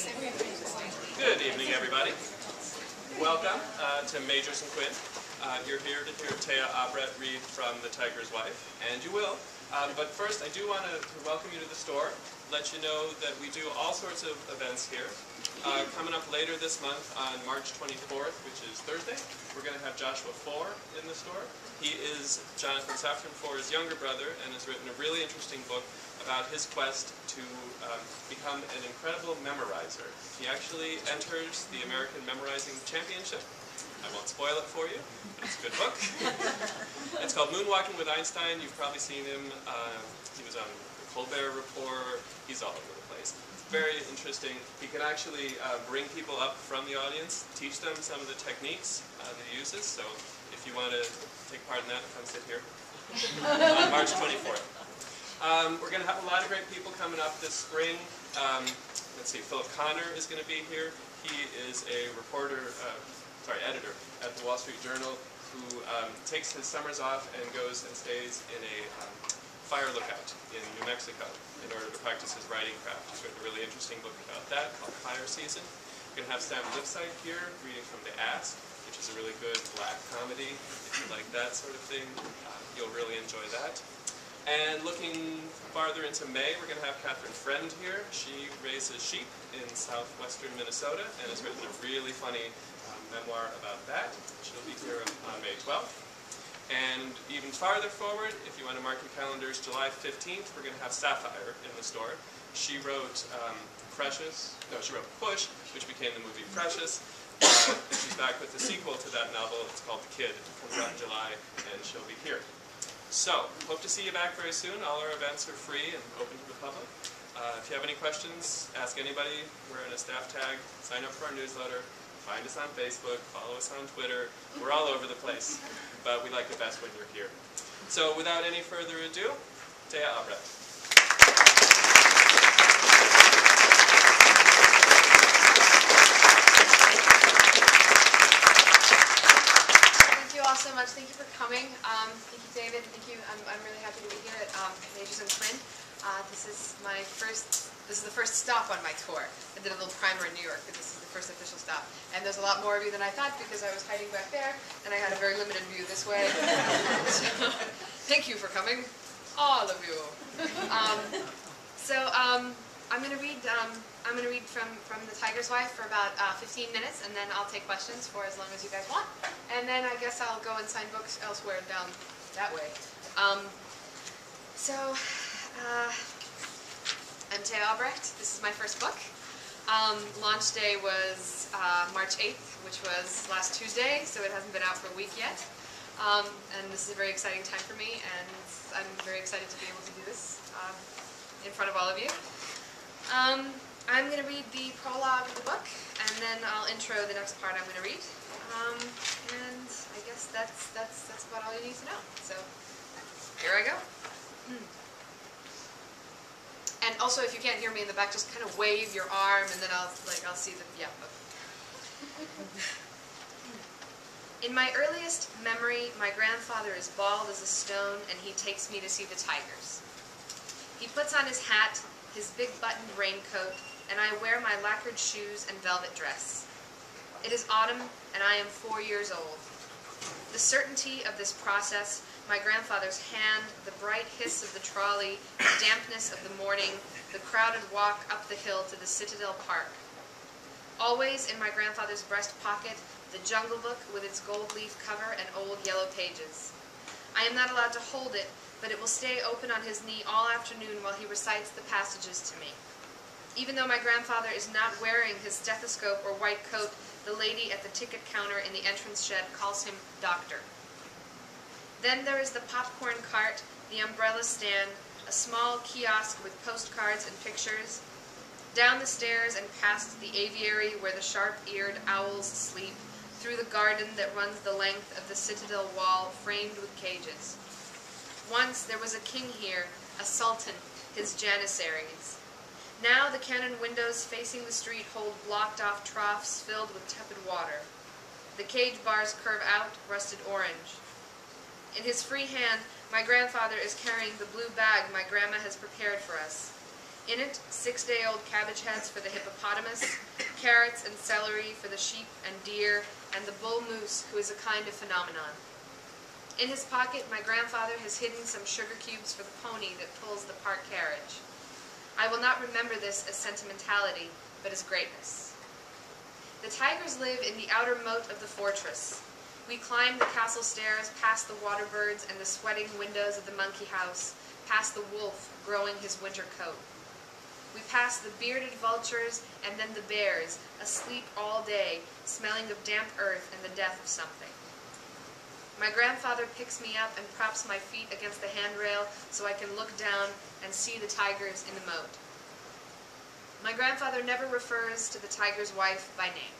Good evening, everybody. Welcome to Majors and Quinn. You're here to hear Téa Obreht read from The Tiger's Wife, and you will. But first, I do want to welcome you to the store, let you know that we do all sorts of events here. Coming up later this month on March 24th, which is Thursday, we're going to have Joshua Foer in the store. He is Jonathan Safran Foer's younger brother and has written a really interesting book about his quest to become an incredible memorizer. He actually enters the American Memorizing Championship. I won't spoil it for you, but it's a good book. It's called Moonwalking with Einstein. You've probably seen him. He was on the Colbert Report. He's all over the place. It's very interesting. He can actually bring people up from the audience, teach them some of the techniques that he uses. So if you want to take part in that, come sit here on March 24th. We're going to have a lot of great people coming up this spring. Let's see, Philip Connor is going to be here. He is a editor at the Wall Street Journal who takes his summers off and goes and stays in a fire lookout in New Mexico in order to practice his writing craft. He's written a really interesting book about that called Fire Season. We're going to have Sam Lipsyte here reading from The Ask, which is a really good black comedy. If you like that sort of thing, you'll really enjoy that. And looking farther into May, we're going to have Catherine Friend here. She raises sheep in southwestern Minnesota and has written a really funny memoir about that. She'll be here on May 12th. And even farther forward, if you want to mark your calendars, July 15th, we're going to have Sapphire in the store. She wrote she wrote Push, which became the movie Precious. And she's back with the sequel to that novel. It's called The Kid. It comes out in July, and she'll be here. So, hope to see you back very soon. All our events are free and open to the public. If you have any questions, ask anybody. We're in a staff tag. Sign up for our newsletter. Find us on Facebook. Follow us on Twitter. We're all over the place. But we like it best when you're here. So, without any further ado, Téa Obreht. So much. Thank you for coming. Thank you, David. Thank you. I'm really happy to be here at Majors and Quinn. This is the first stop on my tour. I did a little primer in New York, but this is the first official stop. And there's a lot more of you than I thought because I was hiding back there, and I had a very limited view this way. So, thank you for coming, all of you. I'm going to read. I'm going to read from The Tiger's Wife for about 15 minutes, and then I'll take questions for as long as you guys want. And then I guess I'll go and sign books elsewhere down that way. I'm Téa Obreht. This is my first book. Launch day was March 8th, which was last Tuesday, so it hasn't been out for a week yet. And this is a very exciting time for me, and I'm very excited to be able to do this in front of all of you. I'm going to read the prologue of the book, and then I'll intro the next part I'm going to read. And I guess that's about all you need to know. So here I go. And also, if you can't hear me in the back, just kind of wave your arm, and then I'll see the In my earliest memory, my grandfather is bald as a stone, and he takes me to see the tigers. He puts on his hat, his big buttoned raincoat, and I wear my lacquered shoes and velvet dress. It is autumn, and I am 4 years old. The certainty of this process, my grandfather's hand, the bright hiss of the trolley, the dampness of the morning, the crowded walk up the hill to the Citadel Park. Always in my grandfather's breast pocket, the Jungle Book with its gold leaf cover and old yellow pages. I am not allowed to hold it, but it will stay open on his knee all afternoon while he recites the passages to me. Even though my grandfather is not wearing his stethoscope or white coat, the lady at the ticket counter in the entrance shed calls him Doctor. Then there is the popcorn cart, the umbrella stand, a small kiosk with postcards and pictures, down the stairs and past the aviary where the sharp-eared owls sleep, through the garden that runs the length of the Citadel wall framed with cages. Once there was a king here, a sultan, his janissaries. Now the cannon windows facing the street hold blocked-off troughs filled with tepid water. The cage bars curve out, rusted orange. In his free hand, my grandfather is carrying the blue bag my grandma has prepared for us. In it, 6-day-old cabbage heads for the hippopotamus, carrots and celery for the sheep and deer, and the bull moose, who is a kind of phenomenon. In his pocket, my grandfather has hidden some sugar cubes for the pony that pulls the park carriage. I will not remember this as sentimentality, but as greatness. The tigers live in the outer moat of the fortress. We climb the castle stairs, past the water birds and the sweating windows of the monkey house, past the wolf growing his winter coat. We pass the bearded vultures and then the bears, asleep all day, smelling of damp earth and the death of something. My grandfather picks me up and props my feet against the handrail so I can look down and see the tigers in the moat. My grandfather never refers to the tiger's wife by name.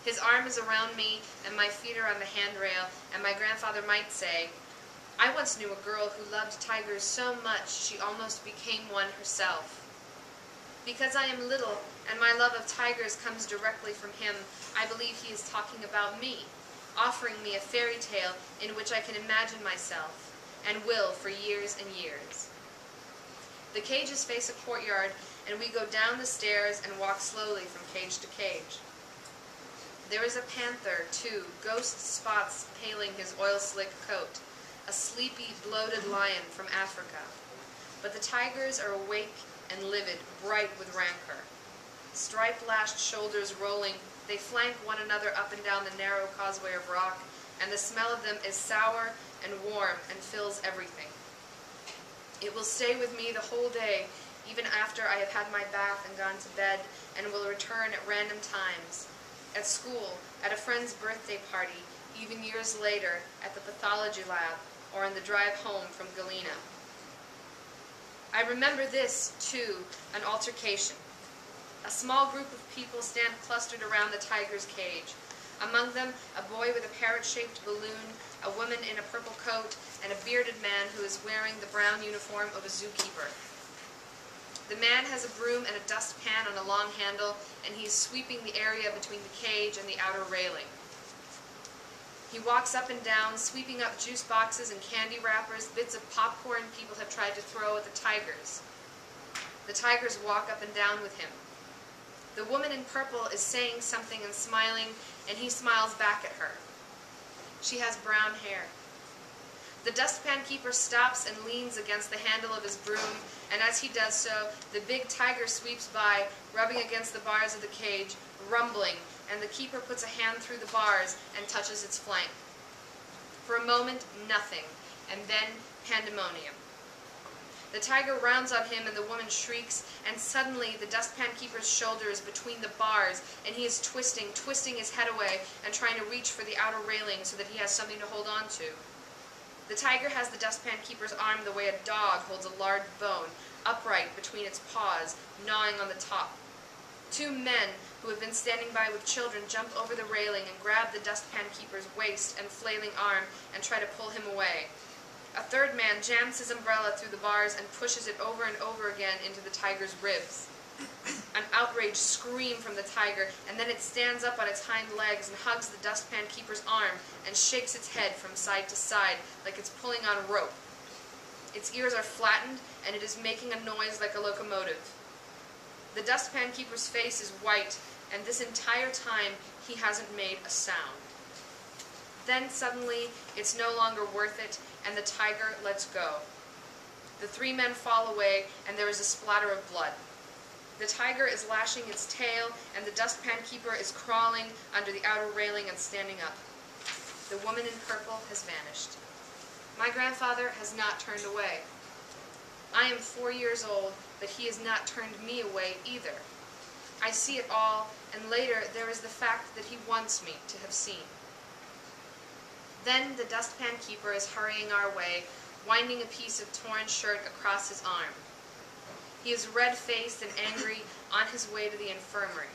His arm is around me and my feet are on the handrail, and my grandfather might say, "I once knew a girl who loved tigers so much she almost became one herself." Because I am little and my love of tigers comes directly from him, I believe he is talking about me, offering me a fairy tale in which I can imagine myself, and will for years and years. The cages face a courtyard, and we go down the stairs and walk slowly from cage to cage. There is a panther, too, ghost spots paling his oil-slick coat, a sleepy, bloated lion from Africa. But the tigers are awake and livid, bright with rancor. Stripe-lashed shoulders rolling, they flank one another up and down the narrow causeway of rock, and the smell of them is sour and warm and fills everything. It will stay with me the whole day, even after I have had my bath and gone to bed, and will return at random times. At school, at a friend's birthday party, even years later, at the pathology lab, or on the drive home from Galena. I remember this, too, an altercation. A small group of people stand clustered around the tiger's cage. Among them, a boy with a parrot-shaped balloon, a woman in a purple coat, and a bearded man who is wearing the brown uniform of a zookeeper. The man has a broom and a dustpan on a long handle, and he is sweeping the area between the cage and the outer railing. He walks up and down, sweeping up juice boxes and candy wrappers, bits of popcorn people have tried to throw at the tigers. The tigers walk up and down with him. The woman in purple is saying something and smiling, and he smiles back at her. She has brown hair. The dustpan keeper stops and leans against the handle of his broom, and as he does so, the big tiger sweeps by, rubbing against the bars of the cage, rumbling, and the keeper puts a hand through the bars and touches its flank. For a moment, nothing, and then pandemonium. The tiger rounds on him and the woman shrieks, and suddenly the dustpan keeper's shoulder is between the bars, and he is twisting his head away and trying to reach for the outer railing so that he has something to hold on to. The tiger has the dustpan keeper's arm the way a dog holds a large bone, upright between its paws, gnawing on the top. Two men who have been standing by with children jump over the railing and grab the dustpan keeper's waist and flailing arm and try to pull him away. A third man jams his umbrella through the bars and pushes it over and over again into the tiger's ribs. An outraged scream from the tiger, and then it stands up on its hind legs and hugs the dustpan keeper's arm and shakes its head from side to side like it's pulling on rope. Its ears are flattened, and it is making a noise like a locomotive. The dustpan keeper's face is white, and this entire time he hasn't made a sound. Then suddenly, it's no longer worth it, and the tiger lets go. The three men fall away, and there is a splatter of blood. The tiger is lashing its tail, and the dustpan keeper is crawling under the outer railing and standing up. The woman in purple has vanished. My grandfather has not turned away. I am 4 years old, but he has not turned me away either. I see it all, and later there is the fact that he wants me to have seen. Then the dustpan keeper is hurrying our way, winding a piece of torn shirt across his arm. He is red-faced and angry on his way to the infirmary.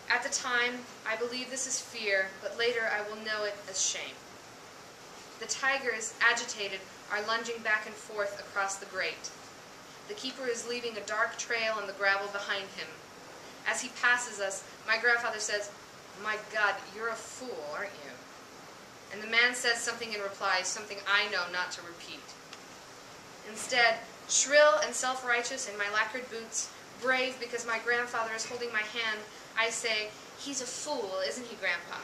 At the time, I believe this is fear, but later I will know it as shame. The tigers, agitated, are lunging back and forth across the grate. The keeper is leaving a dark trail on the gravel behind him. As he passes us, my grandfather says, "My God, you're a fool, aren't you?" And the man says something in reply, something I know not to repeat. Instead, Shrill and self-righteous in my lacquered boots, brave because my grandfather is holding my hand, I say, "He's a fool, isn't he, Grandpa?"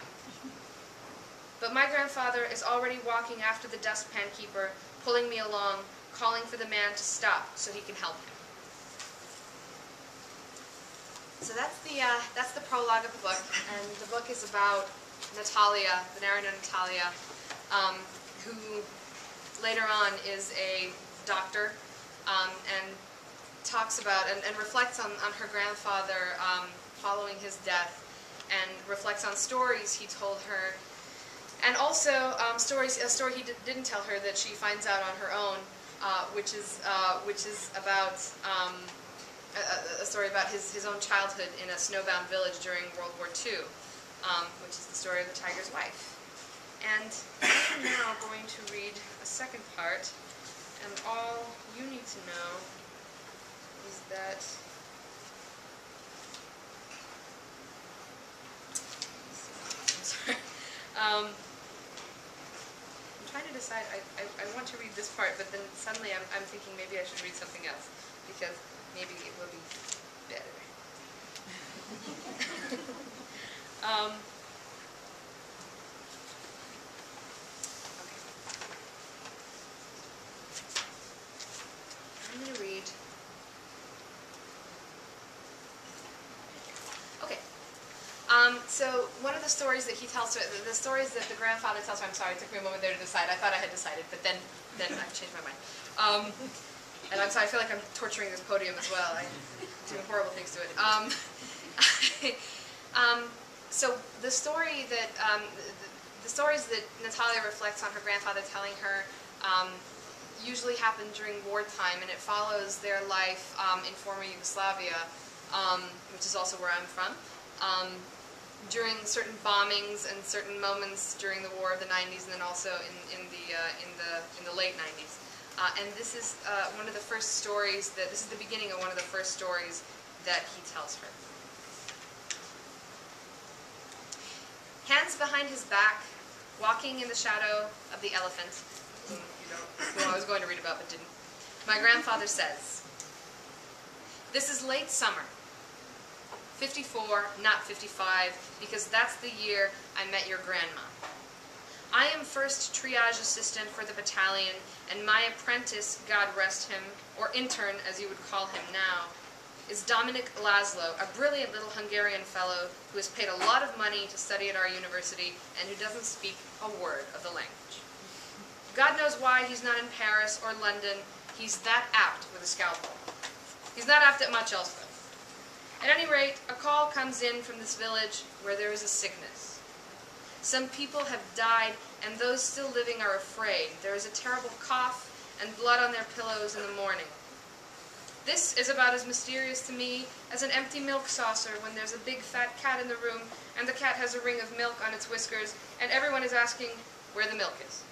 But my grandfather is already walking after the dustpan keeper, pulling me along, calling for the man to stop so he can help him. So that's the prologue of the book, and the book is about Natalia, the narrator Natalia, who later on is a doctor, and talks about and reflects on her grandfather following his death, and reflects on stories he told her, and also a story he didn't tell her that she finds out on her own, which is about a story about his own childhood in a snowbound village during World War II, which is the story of the tiger's wife. And I'm now going to read a second part, and all you need to know is that I'm sorry. I'm trying to decide. I want to read this part, but then suddenly I'm thinking maybe I should read something else, because maybe it will be better. Okay. I'm going to read. Okay. So one of the stories that he tells her, the stories that the grandfather tells her, I'm sorry, it took me a moment there to decide. I thought I had decided, but then I've changed my mind. And I'm sorry, I feel like I'm torturing this podium as well. I'm doing horrible things to it. So the story that the stories that Natalia reflects on her grandfather telling her usually happen during wartime, and it follows their life in former Yugoslavia, which is also where I'm from, during certain bombings and certain moments during the War of the 90s, and then also in the late 90s. And this is one of the first stories this is the beginning of one of the first stories that he tells her. Hands behind his back, walking in the shadow of the elephant, who I was going to read about but didn't, my grandfather says, "This is late summer, 54, not 55, because that's the year I met your grandma. I am first triage assistant for the battalion, and my apprentice, God rest him, or intern as you would call him now, is Dominic Laszlo, a brilliant little Hungarian fellow who has paid a lot of money to study at our university and who doesn't speak a word of the language. God knows why he's not in Paris or London. He's that apt with a scalpel. He's not apt at much else, though. At any rate, a call comes in from this village where there is a sickness. Some people have died, and those still living are afraid. There is a terrible cough and blood on their pillows in the morning. This is about as mysterious to me as an empty milk saucer when there's a big fat cat in the room, and the cat has a ring of milk on its whiskers, and everyone is asking where the milk is.